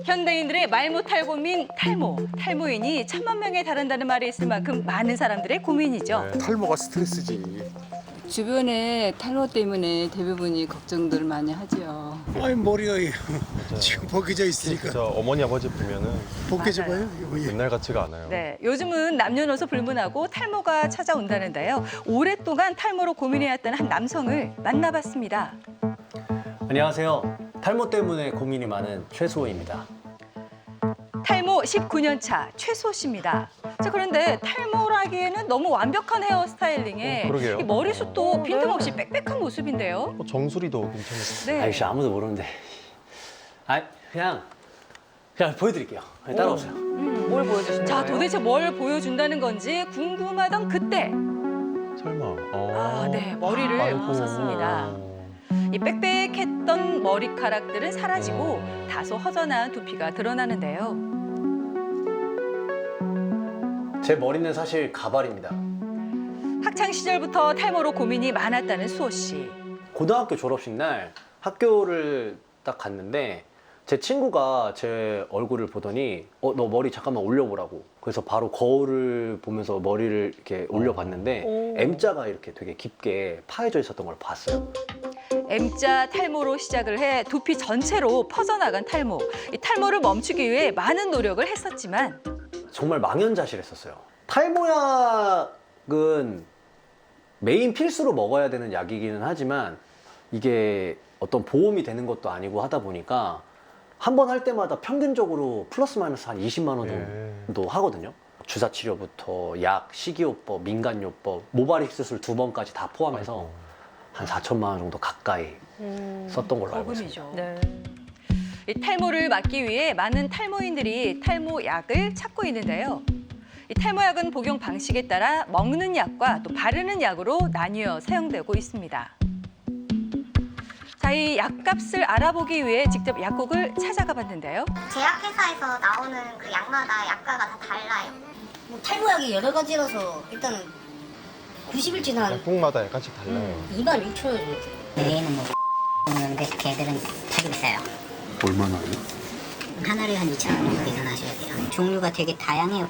현대인들의 말 못할 고민 탈모. 탈모인이 1000만 명에 달한다는 말이 있을 만큼 많은 사람들의 고민이죠. 탈모가 스트레스지. 주변에 탈모 때문에 대부분이 걱정들 많이 하죠. 아니 머리가 지금 벗겨져 있으니까 진짜 어머니 아버지 보면은 벗겨져 봐요. 이거 예. 옛날 같지가 않아요. 네, 요즘은 남녀노소 불문하고 탈모가 찾아온다는데요. 오랫동안 탈모로 고민해왔던 한 남성을 만나봤습니다. 안녕하세요. 탈모 때문에 고민이 많은 최수호입니다. 탈모 19년 차 최소 씨입니다. 자, 그런데 탈모라기에는 너무 완벽한 헤어 스타일링에 그러게요. 이 머리숱도 빈틈없이 빽빽한 모습인데요. 정수리도 괜찮으세요? 네. 아이씨 아무도 모르는데. 그냥 보여드릴게요. 따라오세요. 뭘 보여주신 자, 도대체 뭘 보여준다는 건지 궁금하던 그때 설마. 네, 머리를 아이고. 벗었습니다. 이 빽빽했던 머리카락들은 사라지고 다소 허전한 두피가 드러나는데요. 제 머리는 사실 가발입니다. 학창 시절부터 탈모로 고민이 많았다는 수호 씨. 고등학교 졸업식 날 학교를 딱 갔는데 제 친구가 제 얼굴을 보더니 너 머리 잠깐만 올려보라고. 그래서 바로 거울을 보면서 머리를 이렇게 올려봤는데 M자가 이렇게 되게 깊게 파여져 있었던 걸 봤어요. M자 탈모로 시작을 해 두피 전체로 퍼져나간 탈모. 이 탈모를 멈추기 위해 많은 노력을 했었지만 정말 망연자실했었어요. 탈모약은 메인 필수로 먹어야 되는 약이기는 하지만 이게 어떤 보험이 되는 것도 아니고 하다 보니까 한 번 할 때마다 평균적으로 플러스 마이너스 한 20만 원 정도 하거든요. 주사 치료부터 약, 식이요법, 민간요법, 모발이식 수술 2번까지 다 포함해서 한 4천만 원 정도 가까이 썼던 걸로 알고 있습니다. 거금이죠. 이 탈모를 막기 위해 많은 탈모인들이 탈모약을 찾고 있는데요. 이 탈모약은 복용 방식에 따라 먹는 약과 또 바르는 약으로 나뉘어 사용되고 있습니다. 자, 이 약값을 알아보기 위해 직접 약국을 찾아가 봤는데요. 제약회사에서 나오는 그 약마다 약가가 다 달라요. 뭐 탈모약이 여러 가지라서 일단은 90일 지난 약국마다 약간씩 달라요. 26,000원. 얘는 뭐 근데 걔들은 되게 비싸요. 얼마나 해요? 하나를 한 2,000원 정도 계산하셔야 돼요. 종류가 되게 다양해요.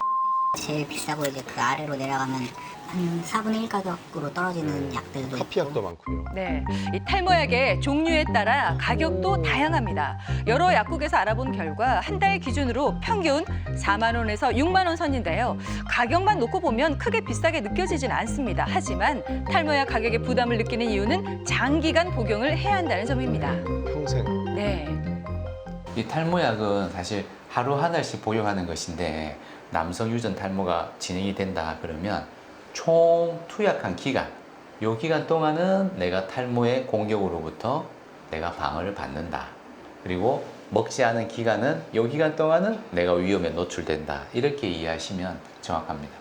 제일 비싸고 이제 그 아래로 내려가면 한 4분의 1 가격으로 떨어지는 약들도 커피약도 있고. 많고요. 네, 이 탈모약의 종류에 따라 가격도 다양합니다. 여러 약국에서 알아본 결과 한 달 기준으로 평균 4만 원에서 6만 원 선인데요. 가격만 놓고 보면 크게 비싸게 느껴지진 않습니다. 하지만 탈모약 가격에 부담을 느끼는 이유는 장기간 복용을 해야 한다는 점입니다. 평생. 네. 이 탈모약은 사실 하루 하나씩 복용하는 것인데 남성 유전 탈모가 진행이 된다 그러면 총 투약한 기간, 이 기간 동안은 내가 탈모의 공격으로부터 내가 방어를 받는다. 그리고 먹지 않은 기간은 이 기간 동안은 내가 위험에 노출된다. 이렇게 이해하시면 정확합니다.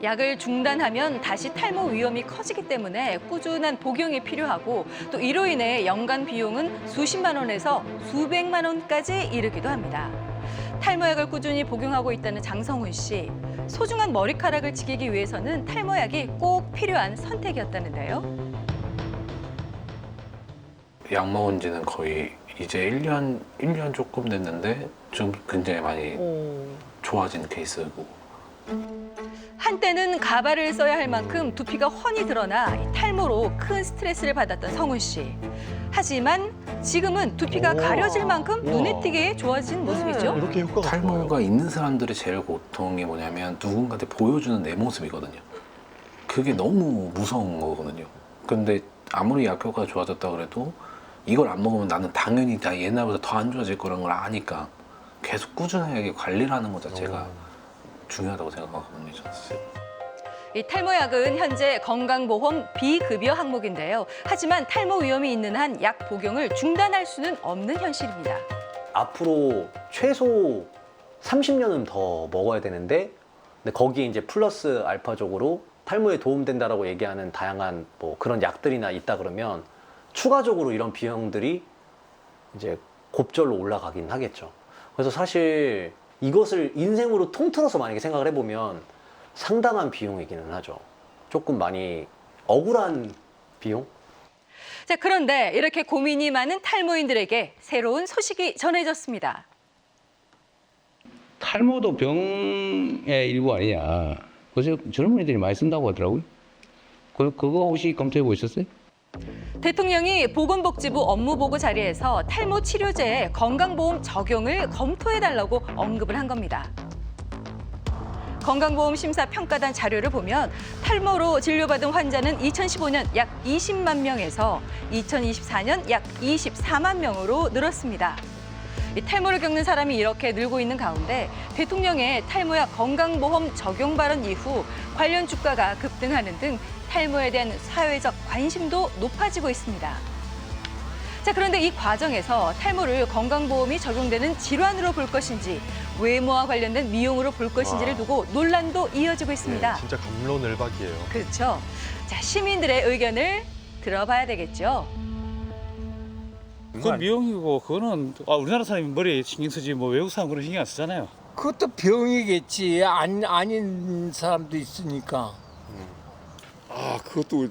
약을 중단하면 다시 탈모 위험이 커지기 때문에 꾸준한 복용이 필요하고 또 이로 인해 연간 비용은 수십만 원에서 수백만 원까지 이르기도 합니다. 탈모약을 꾸준히 복용하고 있다는 장성훈 씨. 소중한 머리카락을 지키기 위해서는 탈모약이 꼭 필요한 선택이었다는데요. 약 먹은 지는 거의 이제 1년 조금 됐는데 좀 굉장히 많이 좋아진 케이스고. 한때는 가발을 써야 할 만큼 두피가 훤히 드러나 이 탈모로 큰 스트레스를 받았던 성훈 씨. 하지만 지금은 두피가 가려질 만큼 눈에 띄게 좋아진 모습이죠. 이렇게 효과가 좋아요. 탈모가 있는 사람들의 제일 고통이 뭐냐면 누군가한테 보여주는 내 모습이거든요. 그게 너무 무서운 거거든요. 근데 아무리 약 효과가 좋아졌다 그래도 이걸 안 먹으면 나는 당연히 다 옛날보다 더 안 좋아질 거라는 걸 아니까 계속 꾸준하게 관리를 하는 것 자체가 중요하다고 생각하거든요. 저는. 이 탈모약은 현재 건강보험 비급여 항목인데요. 하지만 탈모 위험이 있는 한 약 복용을 중단할 수는 없는 현실입니다. 앞으로 최소 30년은 더 먹어야 되는데 근데 거기에 이제 플러스 알파적으로 탈모에 도움된다라고 얘기하는 다양한 뭐 그런 약들이나 있다 그러면 추가적으로 이런 비용들이 이제 곱절로 올라가긴 하겠죠. 그래서 사실 이것을 인생으로 통틀어서 만약에 생각을 해보면 상당한 비용이기는 하죠. 조금 많이 억울한 비용? 자, 그런데 이렇게 고민이 많은 탈모인들에게 새로운 소식이 전해졌습니다. 탈모도 병의 일부 아니냐. 그래서 젊은이들이 많이 쓴다고 하더라고요. 그거 혹시 검토해 보셨어요? 대통령이 보건복지부 업무보고 자리에서 탈모 치료제의 건강보험 적용을 검토해달라고 언급을 한 겁니다. 건강보험 심사평가단 자료를 보면 탈모로 진료받은 환자는 2015년 약 20만 명에서 2024년 약 24만 명으로 늘었습니다. 이 탈모를 겪는 사람이 이렇게 늘고 있는 가운데 대통령의 탈모약 건강보험 적용 발언 이후 관련 주가가 급등하는 등 탈모에 대한 사회적 관심도 높아지고 있습니다. 자, 그런데 이 과정에서 탈모를 건강보험이 적용되는 질환으로 볼 것인지 외모와 관련된 미용으로 볼 것인지를 두고 논란도 이어지고 있습니다. 네, 진짜 갑론을박이에요. 그렇죠. 자, 시민들의 의견을 들어봐야 되겠죠. 그건 미용이고 그거는 우리나라 사람이 머리에 신경 쓰지 뭐 외국 사람 그런 신경 안 쓰잖아요. 그것도 병이겠지. 아닌 사람도 있으니까. 아, 그것도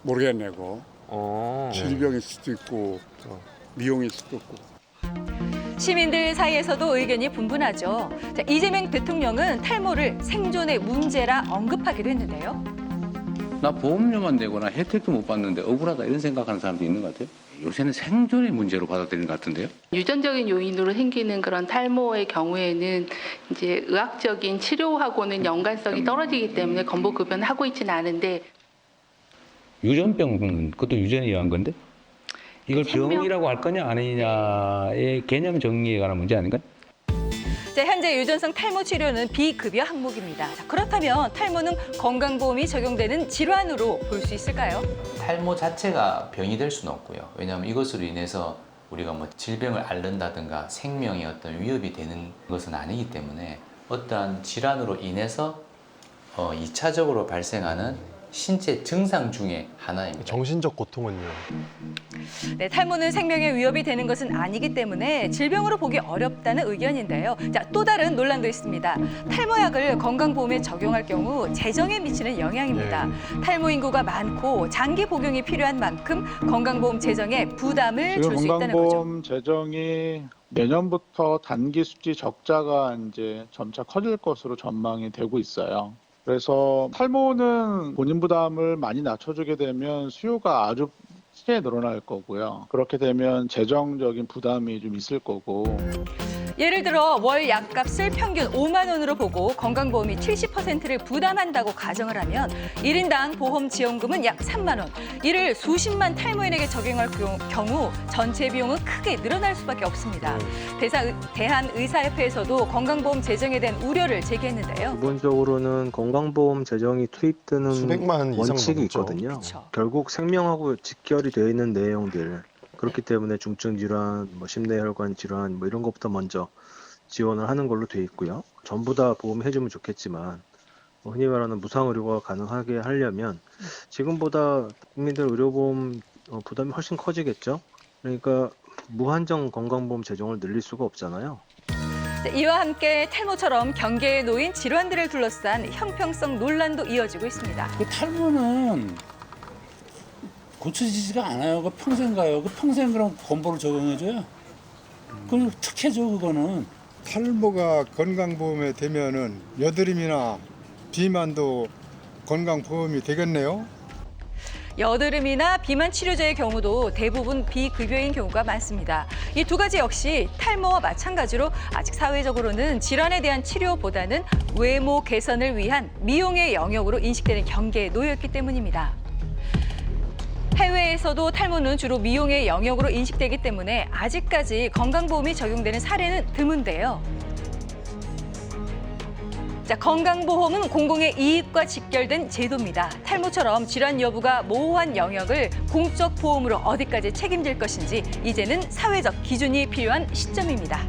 모르겠네, 그거. 질병일 수도 있고, 미용일 수도 있고. 시민들 사이에서도 의견이 분분하죠. 자, 이재명 대통령은 탈모를 생존의 문제라 언급하기도 했는데요. 나 보험료만 내거나 혜택도 못 받는데 억울하다 이런 생각하는 사람도 있는 것 같아요. 요새는 생존의 문제로 받아들이는 것 같은데요. 유전적인 요인으로 생기는 그런 탈모의 경우에는 이제 의학적인 치료하고는 연관성이 떨어지기 때문에 건보급여는 하고 있지는 않은데 유전병은 그것도 유전에 의한 건데 이걸 병이라고 할 거냐 아니냐의 개념 정리에 관한 문제 아닌가요? 자, 현재 유전성 탈모 치료는 비급여 항목입니다. 자, 그렇다면 탈모는 건강보험이 적용되는 질환으로 볼 수 있을까요? 탈모 자체가 병이 될 수는 없고요. 왜냐하면 이것으로 인해서 우리가 뭐 질병을 앓는다든가 생명에 어떤 위협이 되는 것은 아니기 때문에 어떠한 질환으로 인해서 2차적으로 발생하는 신체 증상 중에 하나입니다. 정신적 고통은요? 네, 탈모는 생명에 위협이 되는 것은 아니기 때문에 질병으로 보기 어렵다는 의견인데요. 자, 또 다른 논란도 있습니다. 탈모약을 건강보험에 적용할 경우 재정에 미치는 영향입니다. 탈모 인구가 많고 장기 복용이 필요한 만큼 건강보험 재정에 부담을 줄 수 있다는 거죠. 건강보험 재정이 내년부터 단기 수지 적자가 이제 점차 커질 것으로 전망이 되고 있어요. 그래서 탈모는 본인 부담을 많이 낮춰주게 되면 수요가 아주 크게 늘어날 거고요. 그렇게 되면 재정적인 부담이 좀 있을 거고. 예를 들어 월 약값을 평균 5만 원으로 보고 건강보험이 70%를 부담한다고 가정을 하면 1인당 보험 지원금은 약 3만 원. 이를 수십만 탈모인에게 적용할 경우 전체 비용은 크게 늘어날 수밖에 없습니다. 대한의사협회에서도 건강보험 재정에 대한 우려를 제기했는데요. 기본적으로는 건강보험 재정이 투입되는 수백만 이상 원칙이 넘죠. 있거든요. 그쵸. 결국 생명하고 직결이 되어 있는 내용들. 그렇기 때문에 중증 질환, 심내혈관 질환 이런 것부터 먼저 지원을 하는 걸로 돼 있고요. 전부 다 보험해주면 좋겠지만 흔히 말하는 무상 의료가 가능하게 하려면 지금보다 국민들 의료보험 부담이 훨씬 커지겠죠. 그러니까 무한정 건강보험 재정을 늘릴 수가 없잖아요. 이와 함께 탈모처럼 경계에 놓인 질환들을 둘러싼 형평성 논란도 이어지고 있습니다. 그 탈모는 고쳐지지가 않아요. 그 평생 가요. 그 평생 그럼 건보를 적용해줘요. 그럼 특혜죠, 그거는. 탈모가 건강보험에 되면은 여드름이나 비만도 건강보험이 되겠네요. 여드름이나 비만 치료제의 경우도 대부분 비급여인 경우가 많습니다. 이 두 가지 역시 탈모와 마찬가지로 아직 사회적으로는 질환에 대한 치료보다는 외모 개선을 위한 미용의 영역으로 인식되는 경계에 놓여 있기 때문입니다. 해외에서도 탈모는 주로 미용의 영역으로 인식되기 때문에 아직까지 건강보험이 적용되는 사례는 드문데요. 자, 건강보험은 공공의 이익과 직결된 제도입니다. 탈모처럼 질환 여부가 모호한 영역을 공적 보험으로 어디까지 책임질 것인지 이제는 사회적 기준이 필요한 시점입니다.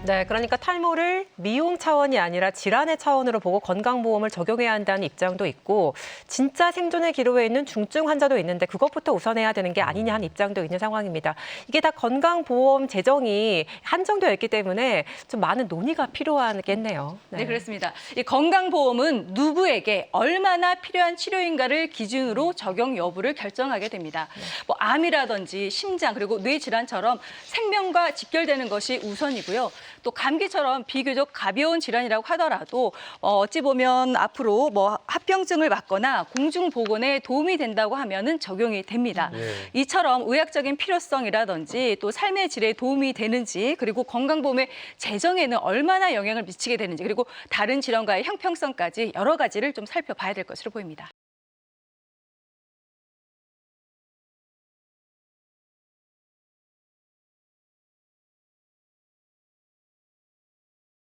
네, 그러니까 탈모를 미용 차원이 아니라 질환의 차원으로 보고 건강보험을 적용해야 한다는 입장도 있고 진짜 생존의 기로에 있는 중증 환자도 있는데 그것부터 우선해야 되는 게 아니냐 하는 입장도 있는 상황입니다. 이게 다 건강보험 재정이 한정되어 있기 때문에 좀 많은 논의가 필요하겠네요. 네, 그렇습니다. 이 건강보험은 누구에게 얼마나 필요한 치료인가를 기준으로 적용 여부를 결정하게 됩니다. 뭐 암이라든지 심장 그리고 뇌 질환처럼 생명과 직결되는 것이 우선이고요. 또 감기처럼 비교적 가벼운 질환이라고 하더라도 어찌 보면 앞으로 뭐 합병증을 맞거나 공중보건에 도움이 된다고 하면은 적용이 됩니다. 이처럼 의학적인 필요성이라든지 또 삶의 질에 도움이 되는지 그리고 건강보험의 재정에는 얼마나 영향을 미치게 되는지 그리고 다른 질환과의 형평성까지 여러 가지를 좀 살펴봐야 될 것으로 보입니다.